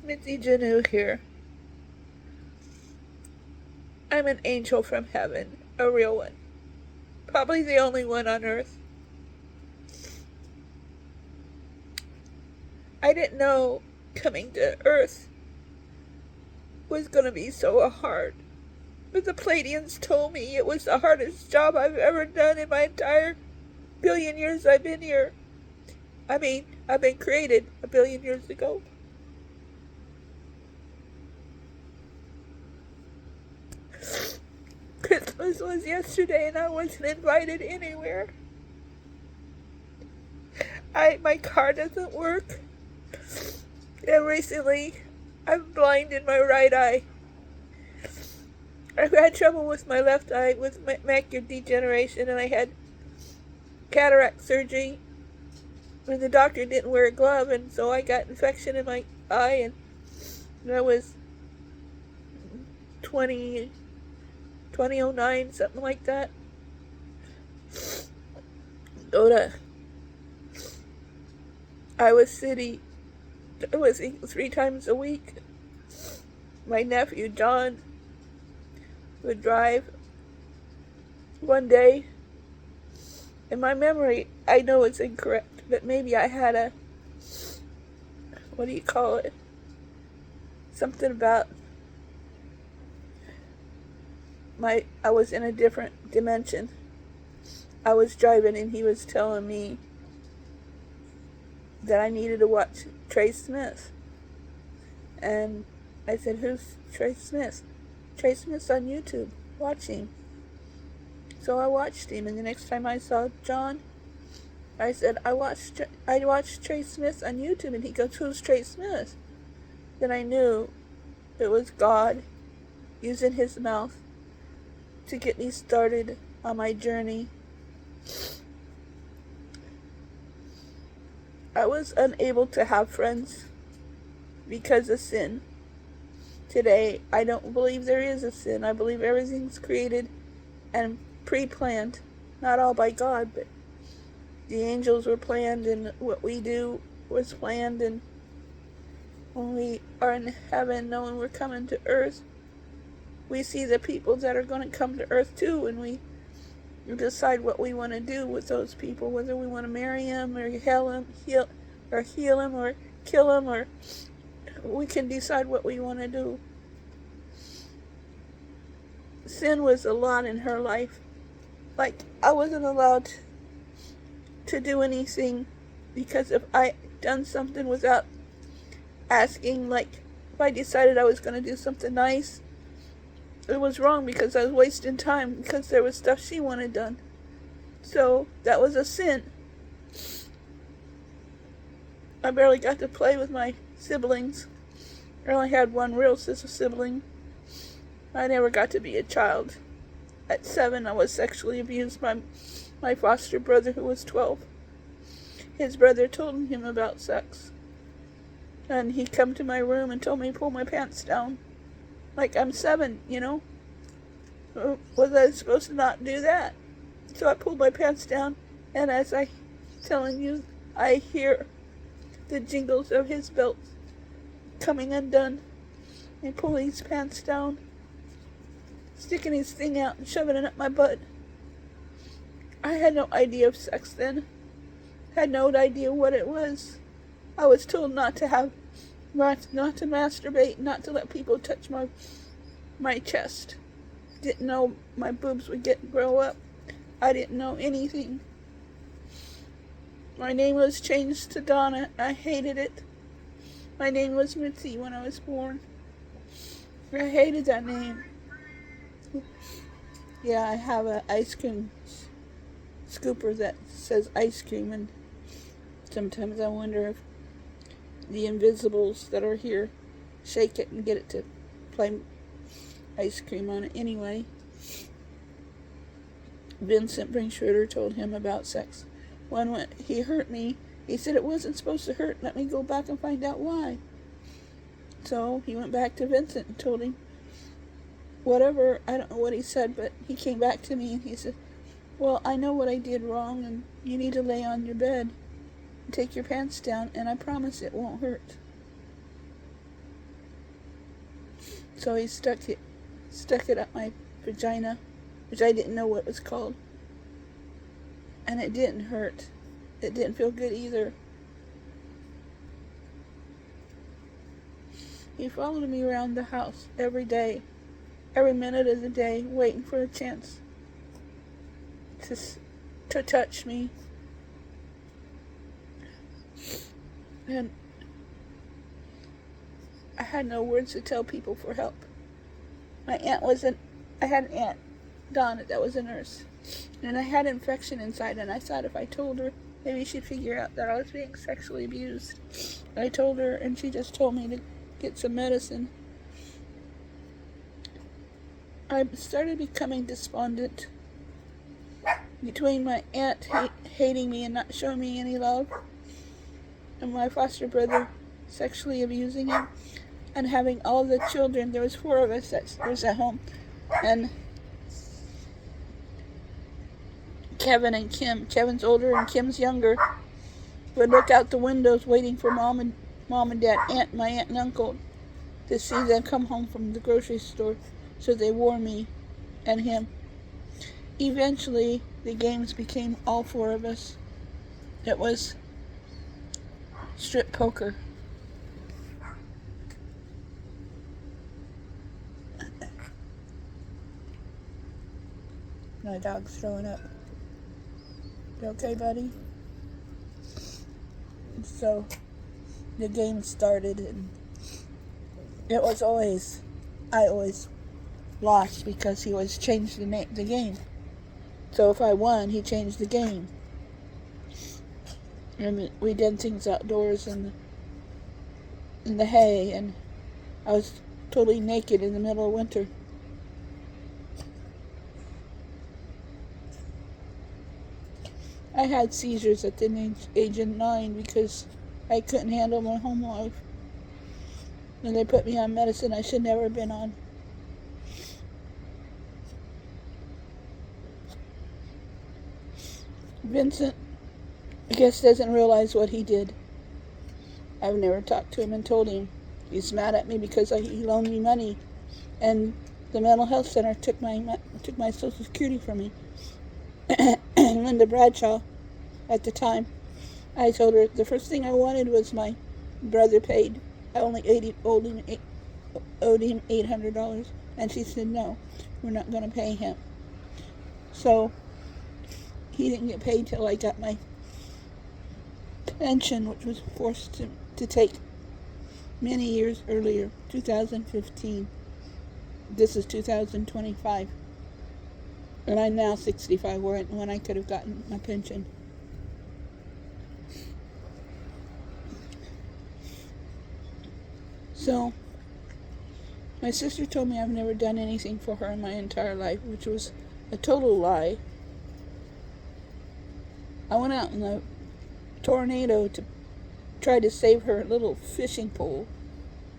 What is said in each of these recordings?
Mitzi Xanue here. I'm an angel from heaven, a real one. Probably the only one on earth. I didn't know coming to earth was going to be so hard. But the Pleiadians told me it was the hardest job I've ever done in my entire billion years I've been here. I mean, I've been created a billion years ago. Christmas was yesterday and I wasn't invited anywhere. My car doesn't work. And recently, I'm blind in my right eye. I've had trouble with my left eye with macular degeneration, and I had cataract surgery when the doctor didn't wear a glove, and so I got infection in my eye, and I was 2009, something like that. Go to Iowa City. I was eating 3 times a week. My nephew John would drive one day. In my memory, I know it's incorrect, but maybe I had a, what do you call it? Something about I was in a different dimension. I was driving and he was telling me that I needed to watch Trey Smith. And I said, who's Trey Smith? Trey Smith's on YouTube. Watch him. So I watched him, and the next time I saw John, I said, I watched Trey Smith on YouTube, and he goes, who's Trey Smith? Then I knew it was God using his mouth to get me started on my journey. I was unable to have friends because of sin. Today, I don't believe there is a sin. I believe everything's created and pre-planned. Not all by God, but the angels were planned, and what we do was planned, and when we are in heaven, knowing we're coming to earth, we see the people that are going to come to earth too, and we decide what we want to do with those people, whether we want to marry them or heal them, or kill them, or we can decide what we want to do. Sin was a lot in her life. Like, I wasn't allowed to do anything, because if I done something without asking, like if I decided I was going to do something nice, it was wrong because I was wasting time, because there was stuff she wanted done. So that was a sin. I barely got to play with my siblings. I only had one real sister sibling. I never got to be a child. At 7, I was sexually abused by my foster brother, who was 12. His brother told him about sex. And he come to my room and told me to pull my pants down. Like, I'm 7, you know? Was I supposed to not do that? So I pulled my pants down, and as I telling you, I hear the jingles of his belt coming undone, and pulling his pants down, sticking his thing out and shoving it up my butt. I had no idea of sex then. Had no idea what it was. I was told not to masturbate, not to let people touch my chest. Didn't know my boobs would grow up. I didn't know anything. My name was changed to Donna. I hated it. My name was Mitzi when I was born. I hated that name. Yeah, I have an ice cream scooper that says ice cream, and sometimes I wonder if the invisibles that are here shake it and get it to play ice cream on it. Anyway, Vincent Brinkschroeder told him about sex. When he hurt me, he said it wasn't supposed to hurt. Let me go back and find out why. So he went back to Vincent and told him whatever. I don't know what he said, but he came back to me and he said, well, I know what I did wrong, and you need to lay on your bed and take your pants down, and I promise it won't hurt. So he stuck it up my vagina, which I didn't know what it was called. And it didn't hurt. It didn't feel good either. He followed me around the house every day, every minute of the day, waiting for a chance to touch me. And I had no words to tell people for help. I had an aunt, Donna, that was a nurse. And I had an infection inside, and I thought if I told her, maybe she'd figure out that I was being sexually abused. I told her, and she just told me to get some medicine. I started becoming despondent between my aunt hating me and not showing me any love, and my foster brother sexually abusing him, and having all the children. There was 4 of us that was at home, and Kevin and Kim. Kevin's older and Kim's younger. Would look out the windows waiting for mom and dad, my aunt and uncle, to see them come home from the grocery store. So they wore me and him. Eventually, the games became all 4 of us. It was strip poker. My dog's throwing up. You okay, buddy? So the game started, and I always lost because he always changed the game. So if I won, he changed the game. And we did things outdoors in the hay, and I was totally naked in the middle of winter. I had seizures at the age of 9 because I couldn't handle my home life. And they put me on medicine I should never have been on. Vincent, I guess, doesn't realize what he did. I've never talked to him and told him. He's mad at me because he loaned me money, and the mental health center took my Social Security from me. Linda Bradshaw, at the time, I told her the first thing I wanted was my brother paid. I only owed him $800, and she said, no, we're not going to pay him. So he didn't get paid till I got my pension, which was forced to take many years earlier, 2015. This is 2025. And I'm now 65, when I could have gotten my pension. So, my sister told me I've never done anything for her in my entire life, which was a total lie. I went out in the tornado to try to save her little fishing pole,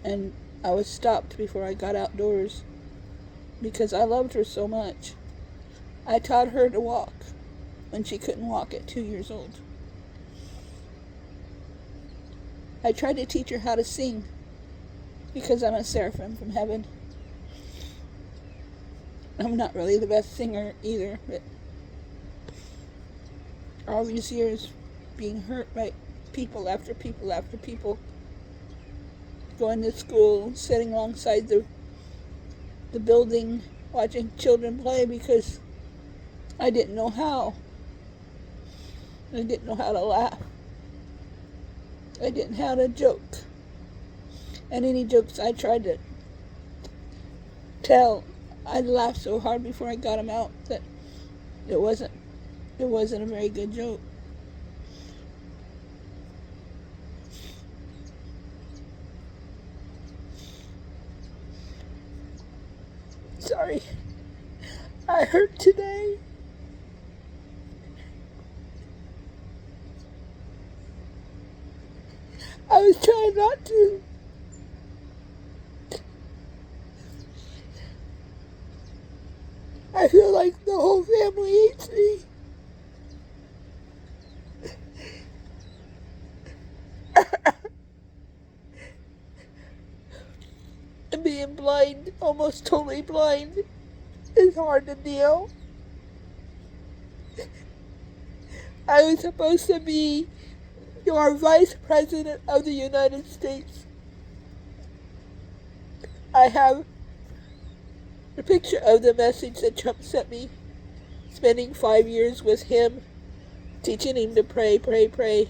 and I was stopped before I got outdoors because I loved her so much. I taught her to walk when she couldn't walk at 2 years old. I tried to teach her how to sing because I'm a seraphim from heaven. I'm not really the best singer either, but all these years being hurt by people after people after people, going to school, sitting alongside the building, watching children play because I didn't know how. I didn't know how to laugh. I didn't know how to joke. And any jokes I tried to tell, I'd laugh so hard before I got them out that it wasn't a very good joke. Sorry, I hurt today. I was trying not to. I feel like the whole family hates me. And being blind, almost totally blind, is hard to deal. I was supposed to be your Vice President of the United States. I have a picture of the message that Trump sent me, spending 5 years with him, teaching him to pray, pray, pray.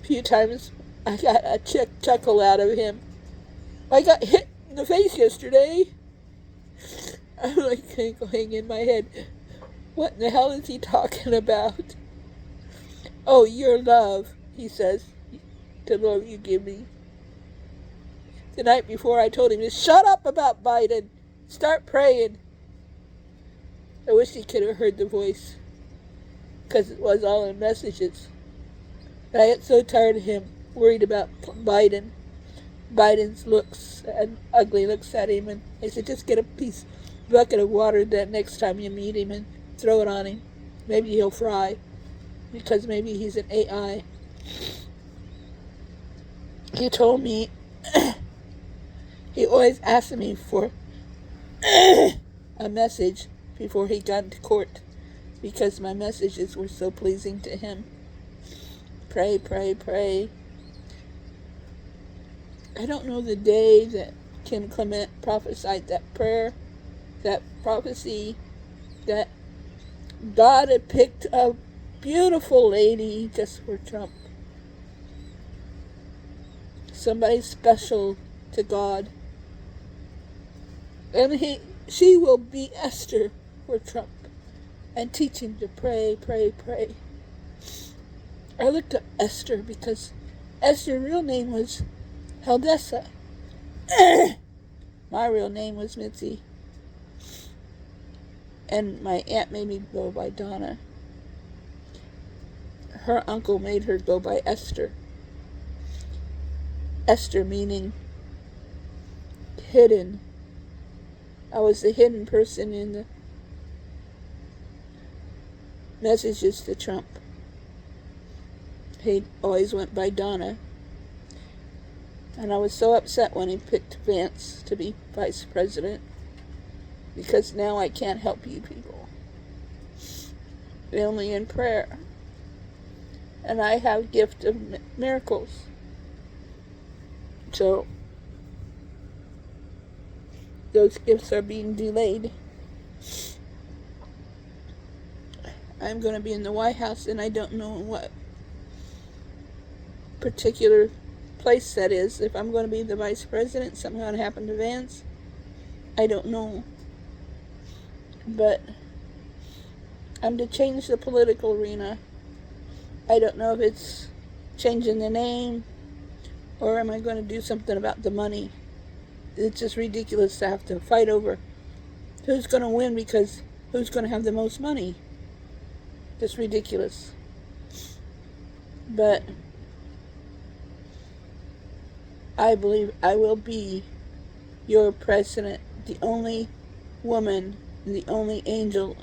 A few times I got a chuckle out of him. I got hit in the face yesterday. I'm like going in my head, what in the hell is he talking about? Oh, your love, he says, the love you give me. The night before I told him to shut up about Biden. Start praying. I wish he could have heard the voice, because it was all in messages. But I got so tired of him, worried about Biden's looks and ugly looks at him, and I said, just get a bucket of water that next time you meet him and throw it on him. Maybe he'll fry, because maybe he's an AI. He told me he always asked me for a message before he got into court, because my messages were so pleasing to him. Pray, pray, pray. I don't know the day that Kim Clement prophesied that prayer, that prophecy, that God had picked a beautiful lady just for Trump. Somebody special to God. And she will be Esther for Trump and teach him to pray, pray, pray. I looked up Esther because Esther's real name was Heldessa. My real name was Mitzi. And my aunt made me go by Donna. Her uncle made her go by Esther. Esther meaning hidden. I was the hidden person in the messages to Trump. He always went by Donna. And I was so upset when he picked Vance to be vice president, because now I can't help you people. Only in prayer. And I have gift of miracles. So those gifts are being delayed. I'm going to be in the White House, and I don't know what particular place that is. If I'm going to be the vice president, something going to happen to Vance, I don't know. But I'm to change the political arena. I don't know if it's changing the name, or am I going to do something about the money? It's just ridiculous to have to fight over who's going to win, because who's going to have the most money. Just ridiculous. But I believe I will be your president, the only woman and the only angel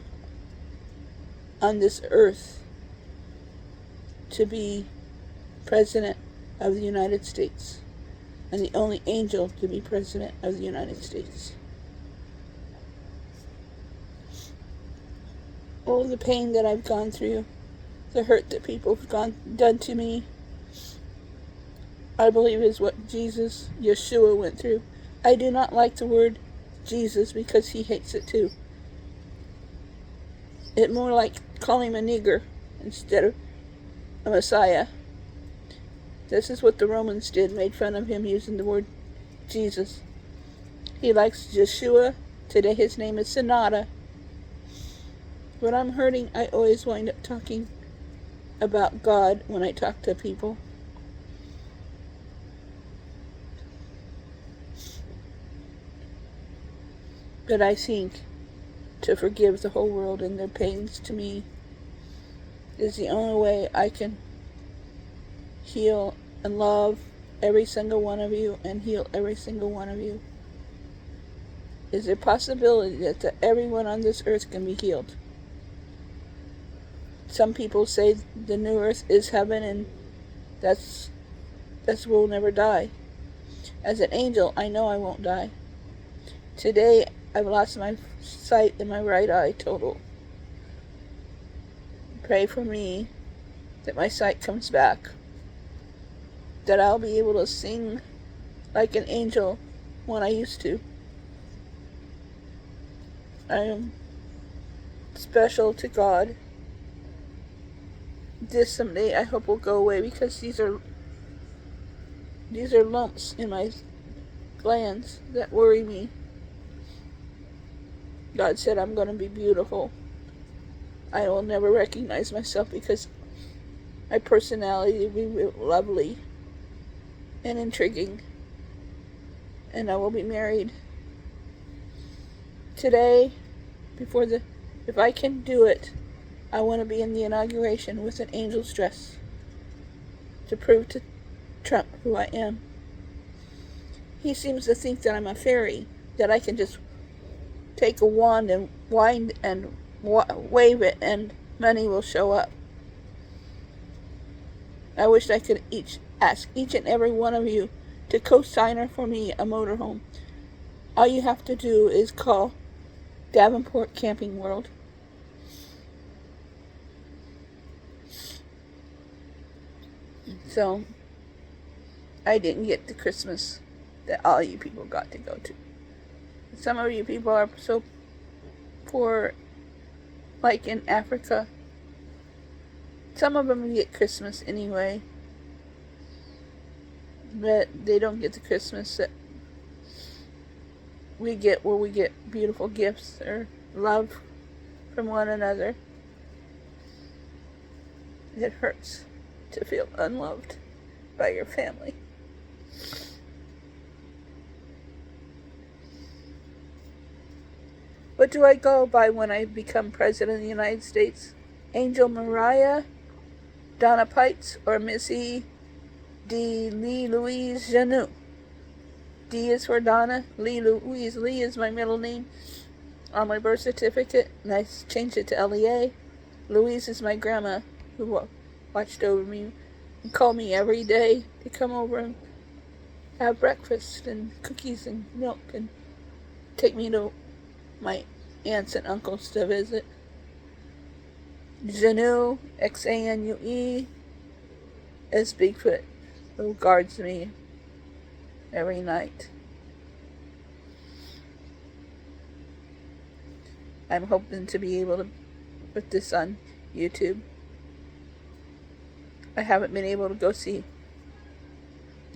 on this earth to be president of the United States, and the only angel to be president of the United States. All the pain that I've gone through, the hurt that people have done to me, I believe is what Yeshua went through. I do not like the word Jesus because he hates it too. It's more like calling him a nigger instead of a Messiah. This is what the Romans did, made fun of him using the word Jesus. He likes Yeshua. Today his name is Sonata. When I'm hurting, I always wind up talking about God when I talk to people. But I think to forgive the whole world and their pains to me is the only way I can heal and love every single one of you and heal every single one of you. Is there a possibility that everyone on this earth can be healed? Some people say the new earth is heaven, and that's where we'll never die. As an angel, I know I won't die. Today, I've lost my sight in my right eye total. Pray for me that my sight comes back, that I'll be able to sing like an angel when I used to. I am special to God. This someday I hope will go away, because these are lumps in my glands that worry me. God said I'm going to be beautiful. I will never recognize myself because my personality will be lovely and intriguing, and I will be married. Today, if I can do it, I want to be in the inauguration with an angel's dress to prove to Trump who I am. He seems to think that I'm a fairy, that I can just take a wand and wind and wave it and money will show up. I wish I could ask each and every one of you to co-sign for me a motorhome. All you have to do is call Davenport Camping World. So, I didn't get the Christmas that all you people got to go to. Some of you people are so poor, like in Africa. Some of them get Christmas anyway, but they don't get the Christmas that we get, where we get beautiful gifts or love from one another. It hurts to feel unloved by your family. What do I go by when I become President of the United States? Angel Mariah, Donna Pites, or Mitzi Louise Xanue? D is for Donna, Lee Louise. Lee is my middle name on my birth certificate, and I changed it to Lea. Louise is my grandma who watched over me and called me every day to come over and have breakfast and cookies and milk and take me to my aunts and uncles to visit. Xanue, Xanue, is Bigfoot, who guards me every night. I'm hoping to be able to put this on YouTube. I haven't been able to go see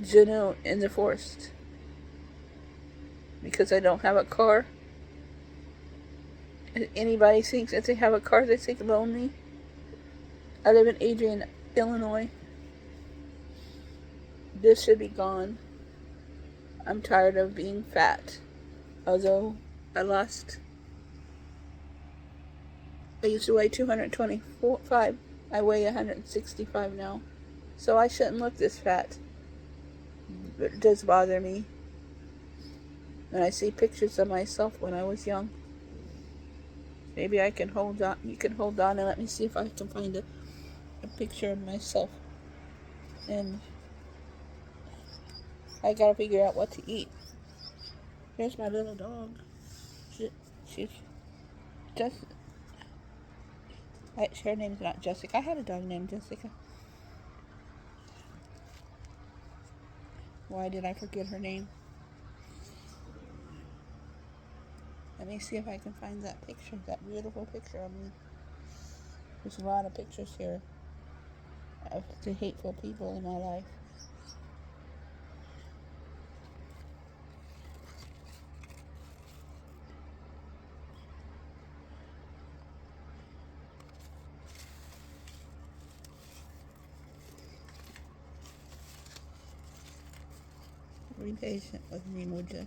Xanue in the forest because I don't have a car. If anybody thinks that they have a car, they think lonely. I live in Adrian, Illinois. This should be gone. I'm tired of being fat. Although I used to weigh 225. I weigh 165 now. So I shouldn't look this fat. But it does bother me when I see pictures of myself when I was young. Maybe I can hold on. You can hold on and let me see if I can find a picture of myself. And I gotta figure out what to eat. Here's my little dog. She's just. Her name's not Jessica. I had a dog named Jessica. Why did I forget her name? Let me see if I can find that picture, that beautiful picture of me. There's a lot of pictures here of the hateful people in my life. Be patient with me, would you?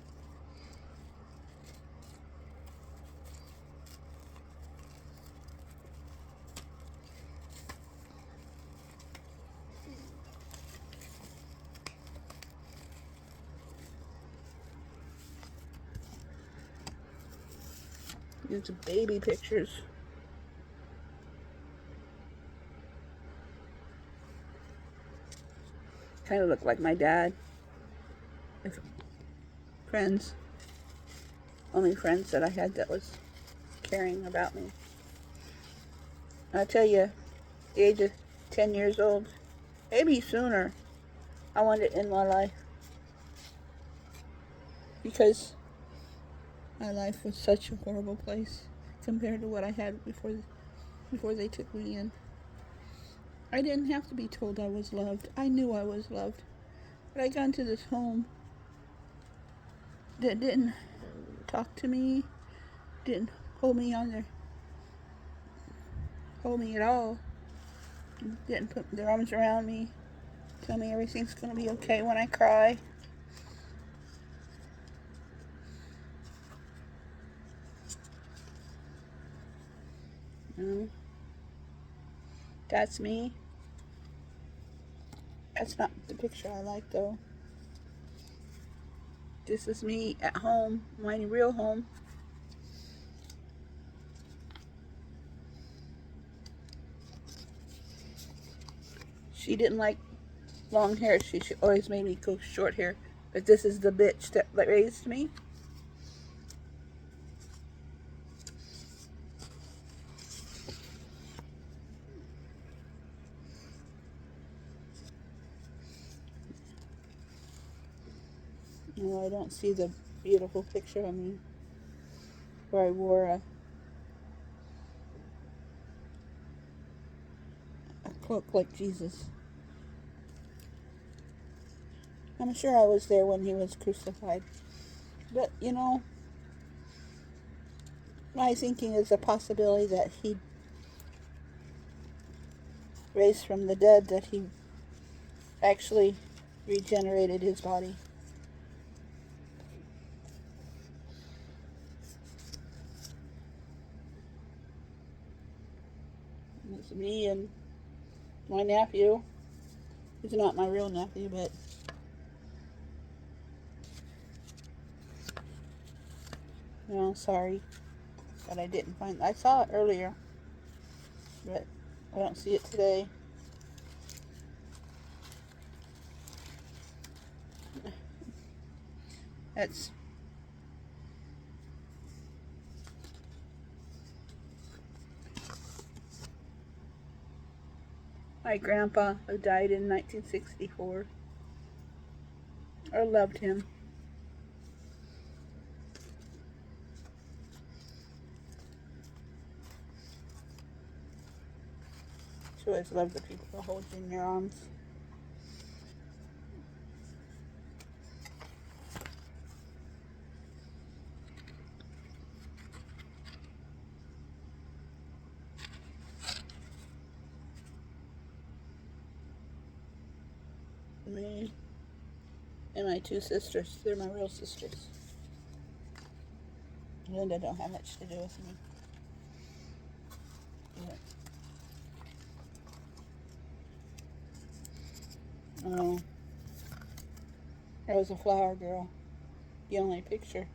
These are baby pictures. Kind of look like my dad. if friends, only friends that I had that was caring about me. I tell you, the age of 10 years old, maybe sooner, I wanted it in my life. Because my life was such a horrible place compared to what I had before they took me in. I didn't have to be told I was loved. I knew I was loved. But I got into this home that didn't talk to me, didn't hold me at all, didn't put their arms around me, tell me everything's going to be okay when I cry. That's me. That's not the picture I like, though. This is me at home, my real home. She didn't like long hair. She always made me go short hair. But this is the bitch that raised me. No, I don't see the beautiful picture of me where I wore a cloak like Jesus. I'm sure I was there when he was crucified. But, you know, my thinking is a possibility that he raised from the dead, that he actually regenerated his body. It's me and my nephew. He's not my real nephew, but no, sorry that I didn't find. I saw it earlier, but I don't see it today. That's my grandpa, who died in 1964. I loved him. She always loved the people who hold you in your arms. Me and my two sisters. They're my real sisters. Linda don't have much to do with me. Yeah. Oh, there was a flower girl. The only picture.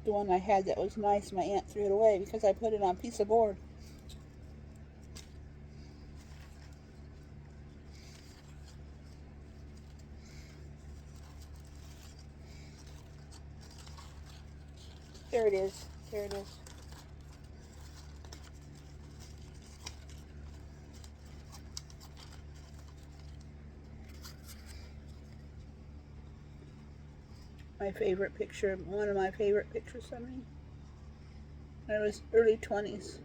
The one I had that was nice, my aunt threw it away because I put it on a piece of board. There it is. There it is. My favorite picture, one of my favorite pictures of me. I was early 20s.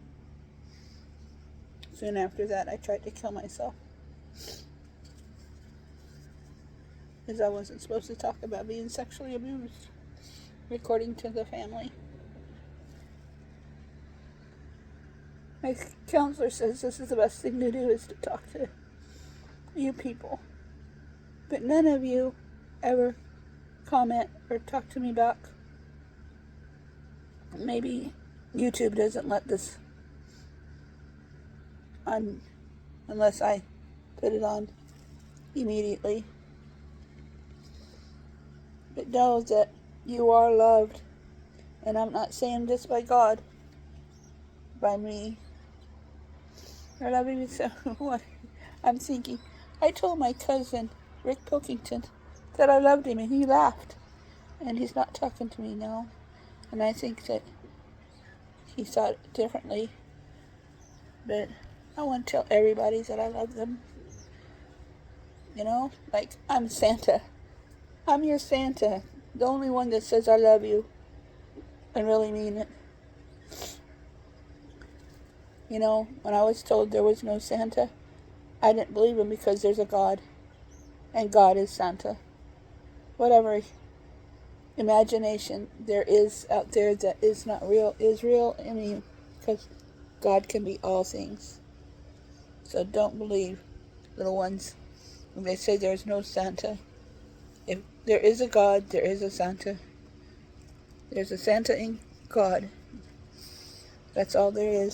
Soon after that, I tried to kill myself. Because I wasn't supposed to talk about being sexually abused, according to the family. My counselor says this is the best thing to do, is to talk to you people. But none of you ever comment or talk to me back. Maybe YouTube doesn't let this on unless I put it on immediately. But know that you are loved, and I'm not saying this by God, by me. I love you so much. I'm thinking, I told my cousin Rick Pilkington that I loved him, and he laughed. And he's not talking to me now. And I think that he thought differently. But I want to tell everybody that I love them. You know, like I'm Santa. I'm your Santa. The only one that says I love you and really mean it. You know, when I was told there was no Santa, I didn't believe him because there's a God. And God is Santa. Whatever imagination there is out there that is not real is real. I mean, because God can be all things. So don't believe, little ones, when they say there's no Santa. If there is a God, there is a Santa. There's a Santa in God. That's all there is.